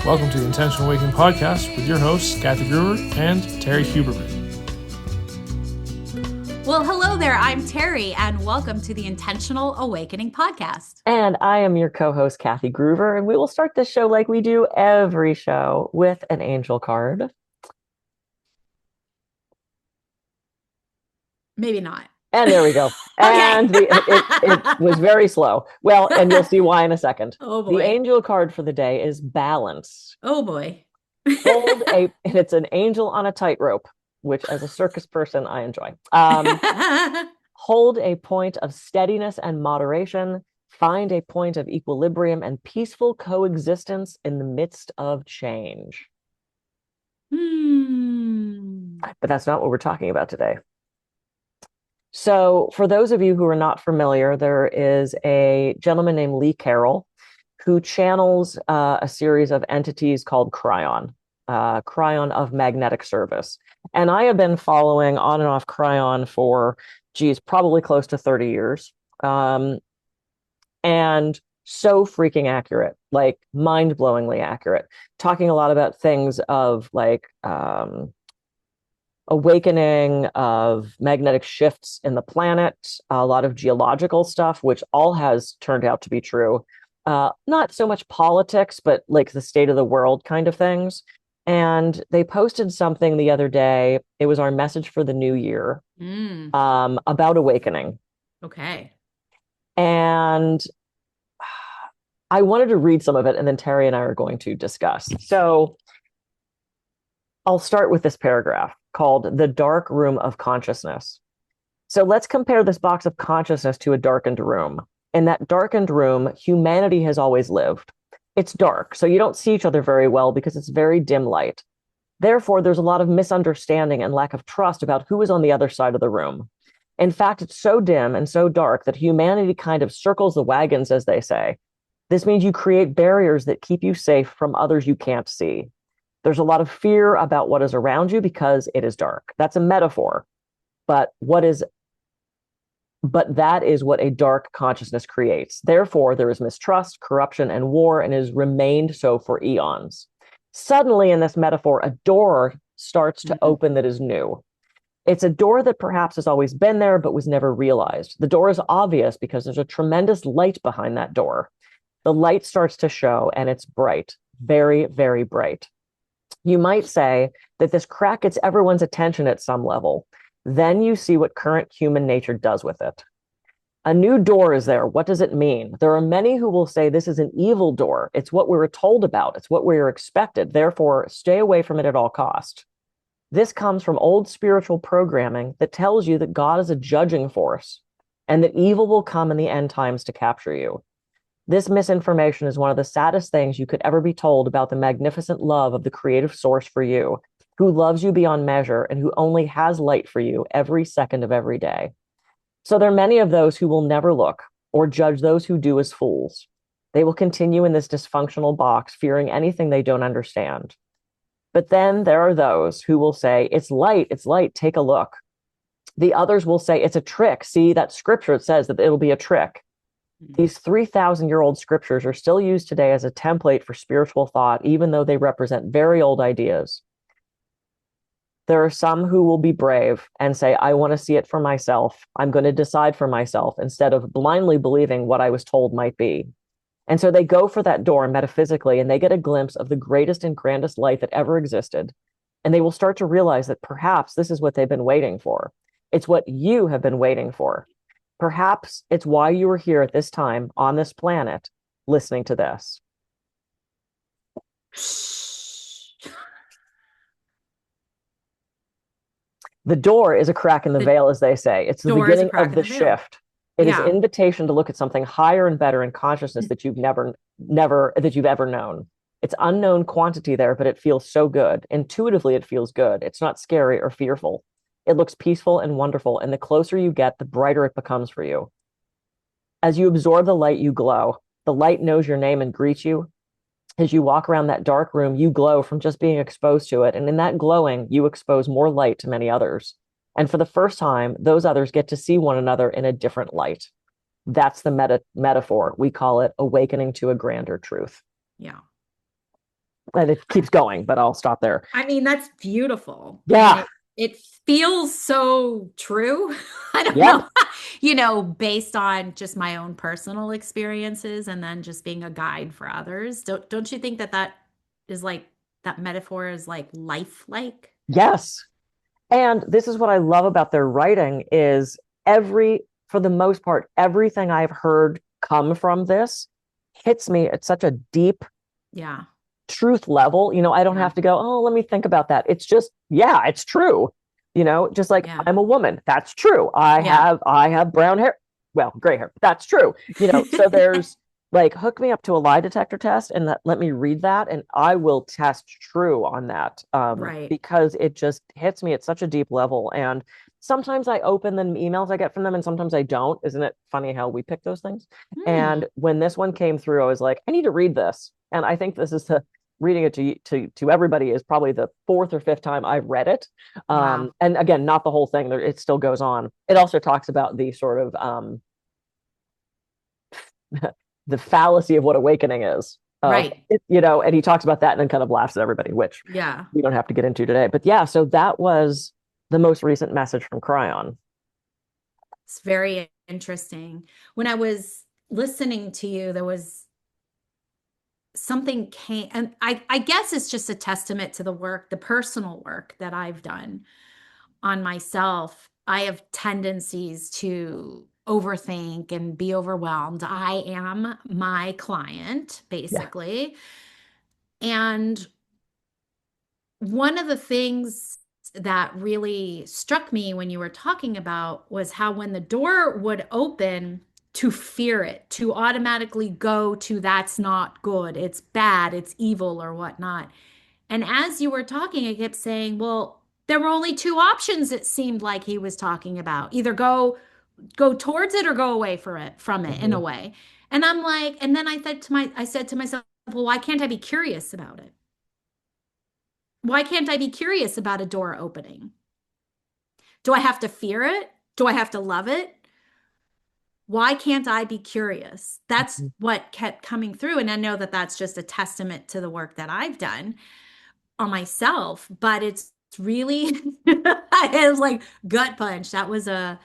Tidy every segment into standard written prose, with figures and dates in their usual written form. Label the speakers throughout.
Speaker 1: Welcome to the Intentional Awakening Podcast with your hosts, Kathy Brewer and Terry Huberman.
Speaker 2: Well, hello there. I'm Terry, and welcome to the Intentional Awakening Podcast.
Speaker 3: And I am your co-host, Kathy Groover, and we will start this show like we do every show with an angel card.
Speaker 2: Maybe not.
Speaker 3: And there we go.
Speaker 2: Okay.
Speaker 3: And it was very slow. Well, and you'll see why in a second.
Speaker 2: Oh, boy.
Speaker 3: The angel card for the day is balance.
Speaker 2: Oh, boy.
Speaker 3: And it's an angel on a tightrope, which as a circus person, I enjoy. Hold a point of steadiness and moderation. Find a point of equilibrium and peaceful coexistence in the midst of change. But that's not what we're talking about today. So for those of you who are not familiar, there is a gentleman named Lee Carroll who channels a series of entities called Kryon, Kryon of magnetic service. And I have been following on and off Kryon for, probably close to 30 years. And so freaking accurate, like mind-blowingly accurate, talking a lot about things of like awakening, of magnetic shifts in the planet, a lot of geological stuff, which all has turned out to be true. Not so much politics, but like the state of the world kind of things. And they posted something the other day. It was our message for the new year about awakening.
Speaker 2: Okay.
Speaker 3: And I wanted to read some of it, and then Terry and I are going to discuss. So I'll start with this paragraph called The Dark Room of Consciousness. So let's compare this box of consciousness to a darkened room. In that darkened room, humanity has always lived. It's dark, so you don't see each other very well because it's very dim light. Therefore, there's a lot of misunderstanding and lack of trust about who is on the other side of the room. In fact, it's so dim and so dark that humanity kind of circles the wagons, as they say. This means you create barriers that keep you safe from others you can't see. There's a lot of fear about what is around you because it is dark. That's a metaphor. But that is what a dark consciousness creates. Therefore, there is mistrust, corruption, and war, and has remained so for eons. Suddenly, in this metaphor, a door starts to open that is new. It's a door that perhaps has always been there, but was never realized. The door is obvious because there's a tremendous light behind that door. The light starts to show, and it's bright, very, very bright. You might say that this crack gets everyone's attention at some level. Then you see what current human nature does with it. A new door is there. What does it mean? There are many who will say this is an evil door. It's what we were told about. It's what we are expected. Therefore, stay away from it at all cost. This comes from old spiritual programming that tells you that God is a judging force and that evil will come in the end times to capture you. This misinformation is one of the saddest things you could ever be told about the magnificent love of the creative source for you, who loves you beyond measure and who only has light for you every second of every day. So there are many of those who will never look or judge those who do as fools. They will continue in this dysfunctional box, fearing anything they don't understand. But then there are those who will say, it's light, take a look. The others will say, it's a trick. See, that scripture, it says that it'll be a trick. These 3,000-year-old scriptures are still used today as a template for spiritual thought, even though they represent very old ideas. There are some who will be brave and say, I want to see it for myself. I'm going to decide for myself instead of blindly believing what I was told might be. And so they go for that door metaphysically, and they get a glimpse of the greatest and grandest light that ever existed. And they will start to realize that perhaps this is what they've been waiting for. It's what you have been waiting for. Perhaps it's why you are here at this time on this planet listening to this. The door is a crack in the veil, as they say. It's the beginning of the shift. It is an invitation to look at something higher and better in consciousness that you've ever known. It's unknown quantity there, but it feels so good. Intuitively, it feels good. It's not scary or fearful. It looks peaceful and wonderful, and the closer you get, the brighter it becomes for you. As you absorb the light, you glow. The light knows your name and greets you. As you walk around that dark room, you glow from just being exposed to it, and in that glowing, you expose more light to many others. And for the first time, those others get to see one another in a different light. That's the metaphor. We call it awakening to a grander truth.
Speaker 2: Yeah.
Speaker 3: And it keeps going, but I'll stop there.
Speaker 2: I mean, that's beautiful. And
Speaker 3: Yeah.
Speaker 2: it feels so true. I don't
Speaker 3: Yeah.
Speaker 2: know, based on just my own personal experiences and then just being a guide for others. Don't you think that that is like that metaphor is like lifelike?
Speaker 3: Yes. And this is what I love about their writing is for the most part, everything I've heard come from this hits me at such a deep
Speaker 2: Yeah.
Speaker 3: truth level. I don't
Speaker 2: Yeah.
Speaker 3: have to go, oh, let me think about that. It's just, yeah, it's true. Just like
Speaker 2: Yeah.
Speaker 3: I'm a woman. That's true.
Speaker 2: Yeah.
Speaker 3: I have brown hair. Well, gray hair. That's true. So there's like hook me up to a lie detector test and let me read that and I will test true on that.
Speaker 2: Right.
Speaker 3: Because it just hits me at such a deep level. And sometimes I open the emails I get from them and sometimes I don't. Isn't it funny how we pick those things?
Speaker 2: Hmm.
Speaker 3: And when this one came through, I was like, I need to read this. And I think this is the reading it to everybody is probably the fourth or fifth time I've read it.
Speaker 2: Wow.
Speaker 3: And again, not the whole thing. It still goes on. It also talks about the sort of the fallacy of what awakening is.
Speaker 2: Right.
Speaker 3: And he talks about that and then kind of laughs at everybody, which
Speaker 2: Yeah.
Speaker 3: we don't have to get into today. But yeah, so that was the most recent message from Kryon.
Speaker 2: It's very interesting. When I was listening to you, there was something came, and I guess it's just a testament to the work, the personal work that I've done on myself. I have tendencies to overthink and be overwhelmed. I am my client,
Speaker 3: Yeah.
Speaker 2: basically. And one of the things that really struck me when you were talking about was how when the door would open, to fear it, to automatically go to that's not good, it's bad, it's evil, or whatnot. And as you were talking, I kept saying, well, there were only two options it seemed like he was talking about. Either go towards it or go away from it in a
Speaker 3: Mm-hmm.
Speaker 2: way. And I'm like, and then I said to myself, well, why can't I be curious about it? Why can't I be curious about a door opening? Do I have to fear it? Do I have to love it? Why can't I be curious? That's what kept coming through. And I know that that's just a testament to the work that I've done on myself, but it's really, it was like gut punch. That was a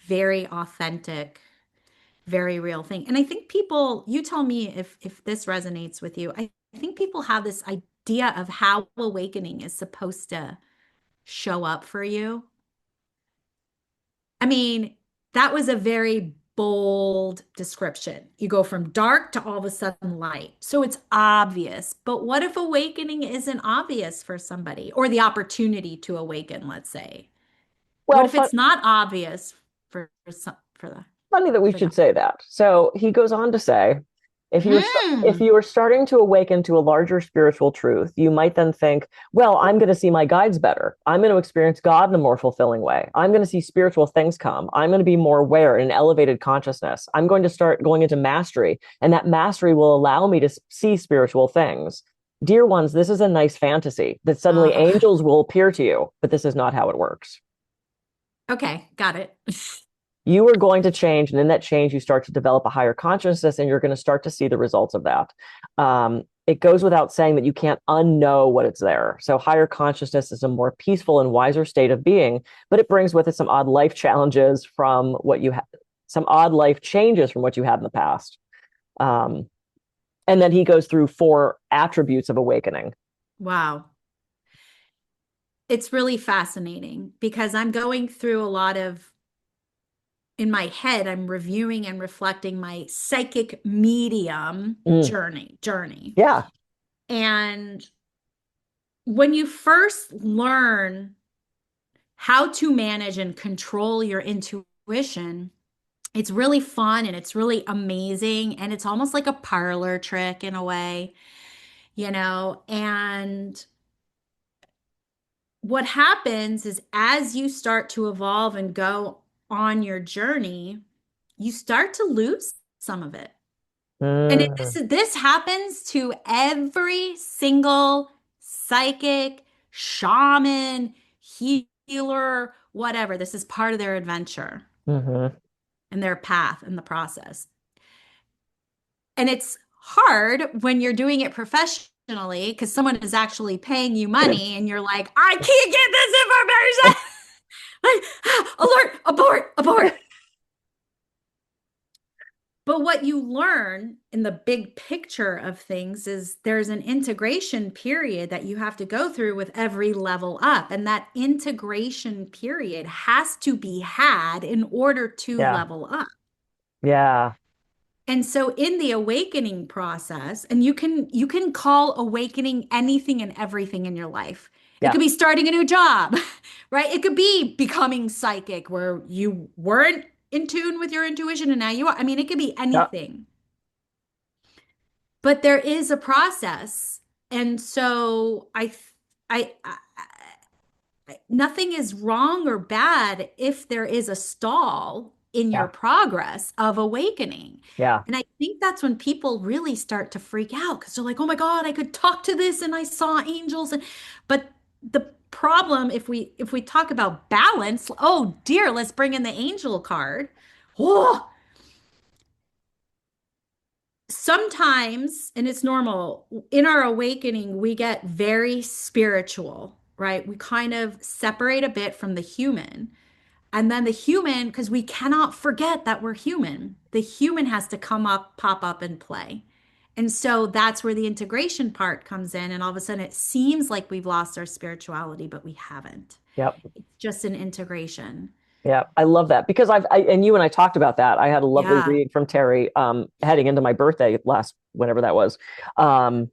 Speaker 2: very authentic, very real thing. And I think people, you tell me if this resonates with you. I think people have this idea of how awakening is supposed to show up for you. I mean, that was a very bold description. You go from dark to all of a sudden light. So it's obvious. But what if awakening isn't obvious for somebody or the opportunity to awaken, let's say? What
Speaker 3: Well,
Speaker 2: if it's not obvious for
Speaker 3: funny that we
Speaker 2: for them?
Speaker 3: should say that. So he goes on to say, if
Speaker 2: Hmm.
Speaker 3: you are starting to awaken to a larger spiritual truth, you might then think, well, I'm going to see my guides better. I'm going to experience God in a more fulfilling way. I'm going to see spiritual things come. I'm going to be more aware in an elevated consciousness. I'm going to start going into mastery, and that mastery will allow me to see spiritual things. Dear ones, this is a nice fantasy that suddenly
Speaker 2: Uh,
Speaker 3: angels will appear to you, but this is not how it works.
Speaker 2: okay, got it.
Speaker 3: You are going to change. And in that change, you start to develop a higher consciousness and you're going to start to see the results of that. It goes without saying that you can't unknow what it's there. So higher consciousness is a more peaceful and wiser state of being, but it brings with it some odd life challenges from what you had, some odd life changes from what you had in the past. Um, and then he goes through four attributes of awakening.
Speaker 2: Wow. It's really fascinating because I'm going through a lot of in my head, I'm reviewing and reflecting my psychic medium
Speaker 3: Mm,
Speaker 2: journey.
Speaker 3: yeah.
Speaker 2: And when you first learn how to manage and control your intuition, it's really fun and it's really amazing. And it's almost like a parlor trick in a way, and what happens is as you start to evolve and go on your journey, you start to lose some of it. And
Speaker 3: Mm,
Speaker 2: this happens to every single psychic, shaman, healer, whatever. This is part of their adventure
Speaker 3: mm-hmm.
Speaker 2: and their path and the process. And it's hard when you're doing it professionally because someone is actually paying you money and you're like, I can't get this information. Like, alert, abort, abort. But what you learn in the big picture of things is there's an integration period that you have to go through with every level up. And that integration period has to be had in order to
Speaker 3: Yeah.
Speaker 2: level up.
Speaker 3: Yeah.
Speaker 2: And so in the awakening process, and you can call awakening anything and everything in your life. It
Speaker 3: Yeah.
Speaker 2: could be starting a new job, right? It could be becoming psychic where you weren't in tune with your intuition and now you are. I mean, it could be
Speaker 3: Yeah.
Speaker 2: anything. But there is a process. And so I nothing is wrong or bad if there is a stall in your
Speaker 3: Yeah.
Speaker 2: progress of awakening.
Speaker 3: Yeah.
Speaker 2: And I think that's when people really start to freak out because they're like, oh my God, I could talk to this and I saw angels. And but the problem, if we talk about balance, oh dear, let's bring in the angel card. Oh, sometimes, and it's normal, in our awakening, we get very spiritual, right? We kind of separate a bit from the human. And then the human, because we cannot forget that we're human, the human has to come up, pop up, and play. And so that's where the integration part comes in. And all of a sudden, it seems like we've lost our spirituality, but we haven't.
Speaker 3: Yep.
Speaker 2: It's just an integration.
Speaker 3: Yeah, I love that because and you and I talked about that. I had a lovely
Speaker 2: Yeah,
Speaker 3: read from Terry heading into my birthday last whenever that was. And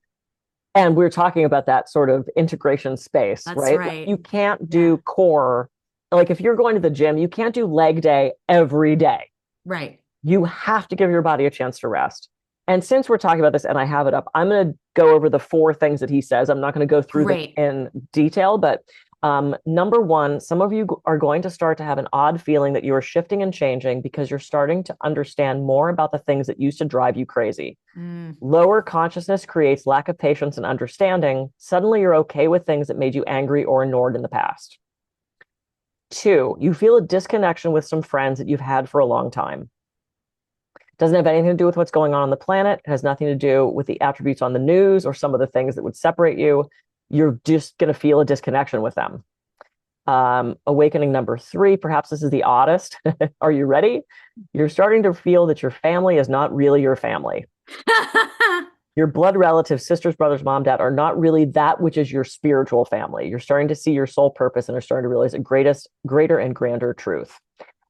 Speaker 3: we were talking about that sort of integration space,
Speaker 2: that's
Speaker 3: right? Like
Speaker 2: right.
Speaker 3: you can't
Speaker 2: Yeah,
Speaker 3: do core, like if you're going to the gym, you can't do leg day every day.
Speaker 2: right.
Speaker 3: You have to give your body a chance to rest. And since we're talking about this and I have it up, I'm going to go over the four things that he says. I'm not going to go through them
Speaker 2: Great.
Speaker 3: in detail, but number one, some of you are going to start to have an odd feeling that you are shifting and changing because you're starting to understand more about the things that used to drive you crazy.
Speaker 2: Mm.
Speaker 3: Lower consciousness creates lack of patience and understanding. Suddenly, you're okay with things that made you angry or ignored in the past. Two, you feel a disconnection with some friends that you've had for a long time. Doesn't have anything to do with what's going on the planet. It has nothing to do with the attributes on the news or some of the things that would separate you. You're just going to feel a disconnection with them. Awakening number three, perhaps this is the oddest. Are you ready? You're starting to feel that your family is not really your family. Your blood relatives, sisters, brothers, mom, dad are not really that which is your spiritual family. You're starting to see your soul purpose and are starting to realize a greater and grander truth.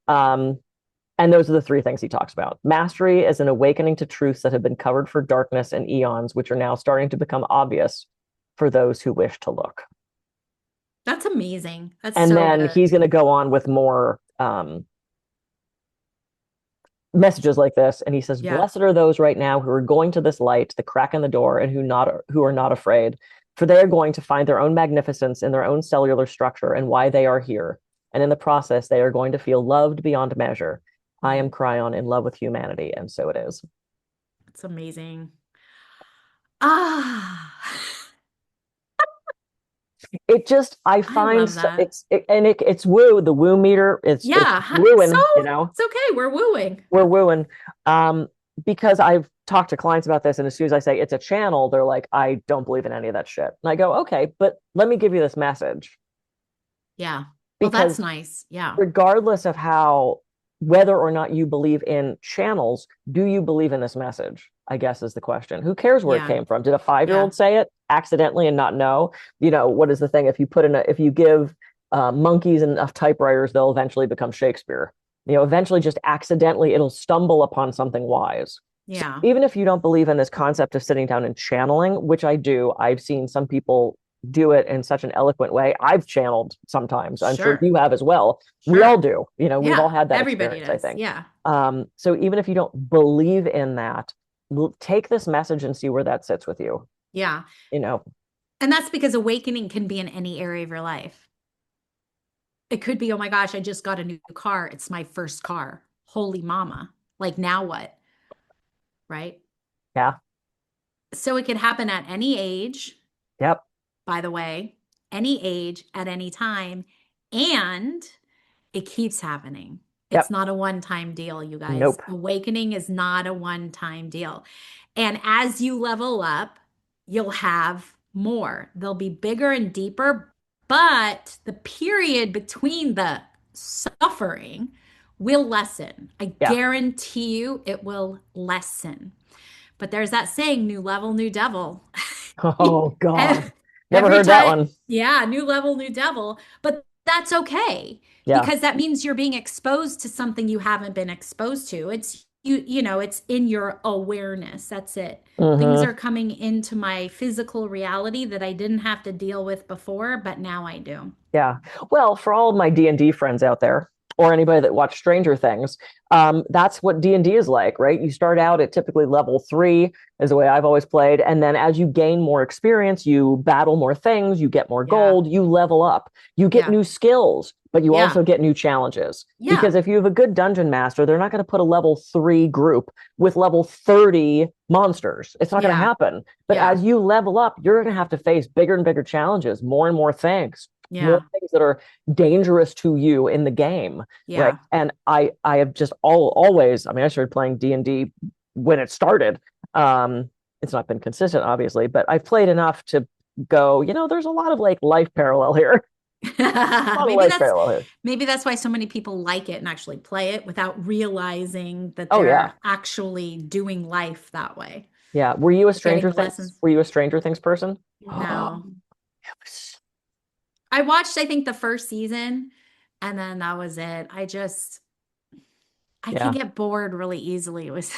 Speaker 3: And those are the three things he talks about. Mastery is an awakening to truths that have been covered for darkness and eons, which are now starting to become obvious for those who wish to look.
Speaker 2: That's amazing. That's
Speaker 3: And
Speaker 2: so
Speaker 3: then
Speaker 2: good.
Speaker 3: he's going to go on with more messages like this. And he says,
Speaker 2: Yeah.
Speaker 3: blessed are those right now who are going to this light, the crack in the door, and who are not afraid, for they are going to find their own magnificence in their own cellular structure and why they are here. And in the process, they are going to feel loved beyond measure. I am Kryon in love with humanity, and so it is.
Speaker 2: It's amazing. Ah,
Speaker 3: It just, I
Speaker 2: I
Speaker 3: find
Speaker 2: love that.
Speaker 3: it's woo, the woo meter. It's
Speaker 2: Yeah. So
Speaker 3: wooing, you know,
Speaker 2: it's okay. We're wooing.
Speaker 3: we're wooing. Because I've talked to clients about this, and as soon as I say it's a channel, they're like, I don't believe in any of that shit. And I go, okay, but let me give you this message.
Speaker 2: Yeah. Well, that's
Speaker 3: Because
Speaker 2: nice. Yeah.
Speaker 3: regardless of how, whether or not you believe in channels, do you believe in this message? I guess is the question. Who cares where it
Speaker 2: Yeah.
Speaker 3: came from? Did a 5-year-old
Speaker 2: Yeah.
Speaker 3: say it accidentally and not know? You know, what is the thing? If you give monkeys enough typewriters, they'll eventually become Shakespeare. You know, eventually just accidentally it'll stumble upon something wise. So
Speaker 2: Yeah.
Speaker 3: even if you don't believe in this concept of sitting down and channeling, which I do, I've seen some people do it in such an eloquent way. I've channeled sometimes. I'm sure
Speaker 2: Sure.
Speaker 3: you have as well. We all
Speaker 2: Sure.
Speaker 3: do. You know, we've all
Speaker 2: Yeah.
Speaker 3: had that
Speaker 2: Everybody
Speaker 3: experience, I
Speaker 2: does.
Speaker 3: think.
Speaker 2: Yeah.
Speaker 3: So even if you don't believe in that, take this message and see where that sits with you.
Speaker 2: Yeah.
Speaker 3: You know,
Speaker 2: And that's because awakening can be in any area of your life. It could be, oh my gosh, I just got a new car. It's my first car. Holy mama. Like now what? Right?
Speaker 3: yeah,
Speaker 2: So it can happen at any age,
Speaker 3: yep,
Speaker 2: by the way, any age at any time. And it keeps happening. It's
Speaker 3: yep,
Speaker 2: not a one-time deal, you guys.
Speaker 3: nope,
Speaker 2: Awakening is not a one-time deal. And as you level up, you'll have more. They'll be bigger and deeper, but the period between the suffering will lessen. I
Speaker 3: Yeah.
Speaker 2: guarantee you it will lessen. But there's that saying, new level, new devil.
Speaker 3: Oh God. Never
Speaker 2: Every
Speaker 3: heard that
Speaker 2: time,
Speaker 3: one.
Speaker 2: yeah, new level, new devil. But that's okay
Speaker 3: Yeah.
Speaker 2: because that means you're being exposed to something you haven't been exposed to. It's it's in your awareness. That's it. Things
Speaker 3: Hmm.
Speaker 2: are coming into my physical reality that I didn't have to deal with before, but now I do.
Speaker 3: Yeah. Well, for all of my D&D friends out there, or anybody that watched Stranger Things, that's what D&D is like, right? You start out at typically level 3 is the way I've always played. And then as you gain more experience, you battle more things, you get more
Speaker 2: Yeah.
Speaker 3: gold, you level up, you get
Speaker 2: Yeah.
Speaker 3: new skills, but you
Speaker 2: Yeah.
Speaker 3: also get new challenges.
Speaker 2: Yeah.
Speaker 3: Because if you have a good dungeon master, they're not going to put a level 3 group with level 30 monsters. It's not going to
Speaker 2: Yeah.
Speaker 3: happen. But
Speaker 2: Yeah.
Speaker 3: as you level up, you're going to have to face bigger and bigger challenges, more and more things, more
Speaker 2: Yeah.
Speaker 3: things that are dangerous to you in the game, right?
Speaker 2: Yeah.
Speaker 3: And I have just always, I mean, I started playing D&D when it started. It's not been consistent, obviously, but I've played enough to go, there's a lot of like life parallel here. A lot of
Speaker 2: Maybe
Speaker 3: life
Speaker 2: that's
Speaker 3: parallel here.
Speaker 2: maybe that's why so many people like it and actually play it without realizing that
Speaker 3: Oh yeah.
Speaker 2: they're actually doing life that way.
Speaker 3: Yeah. Were you a
Speaker 2: They're getting
Speaker 3: Stranger
Speaker 2: the
Speaker 3: Things?
Speaker 2: lessons.
Speaker 3: Were you a Stranger Things person?
Speaker 2: No. I watched, I think, the first season and then that was it. I can
Speaker 3: Yeah.
Speaker 2: get bored really easily with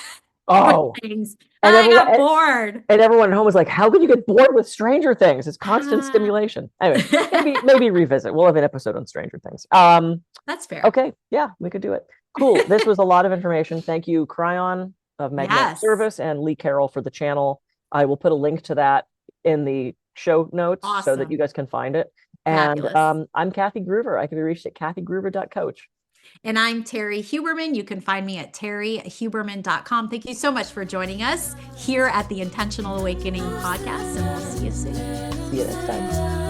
Speaker 3: Oh,
Speaker 2: things.
Speaker 3: and
Speaker 2: I
Speaker 3: everyone
Speaker 2: got bored.
Speaker 3: and everyone at home was like, "How could you get bored with Stranger Things? It's constant stimulation." Anyway, maybe revisit. We'll have an episode on Stranger Things.
Speaker 2: That's fair.
Speaker 3: Okay, yeah, we could do it. Cool. This was a lot of information. Thank you, Kryon of Magnetic
Speaker 2: Yes.
Speaker 3: Service and Lee Carroll for the channel. I will put a link to that in the show notes so that you
Speaker 2: Awesome.
Speaker 3: guys can find it. And
Speaker 2: Fabulous.
Speaker 3: I'm Kathy Groover. I can be reached at kathygruver.coach.
Speaker 2: And I'm Terry Huberman. You can find me at terryhuberman.com. Thank you so much for joining us here at the Intentional Awakening podcast, and we'll see you soon.
Speaker 3: See you next time.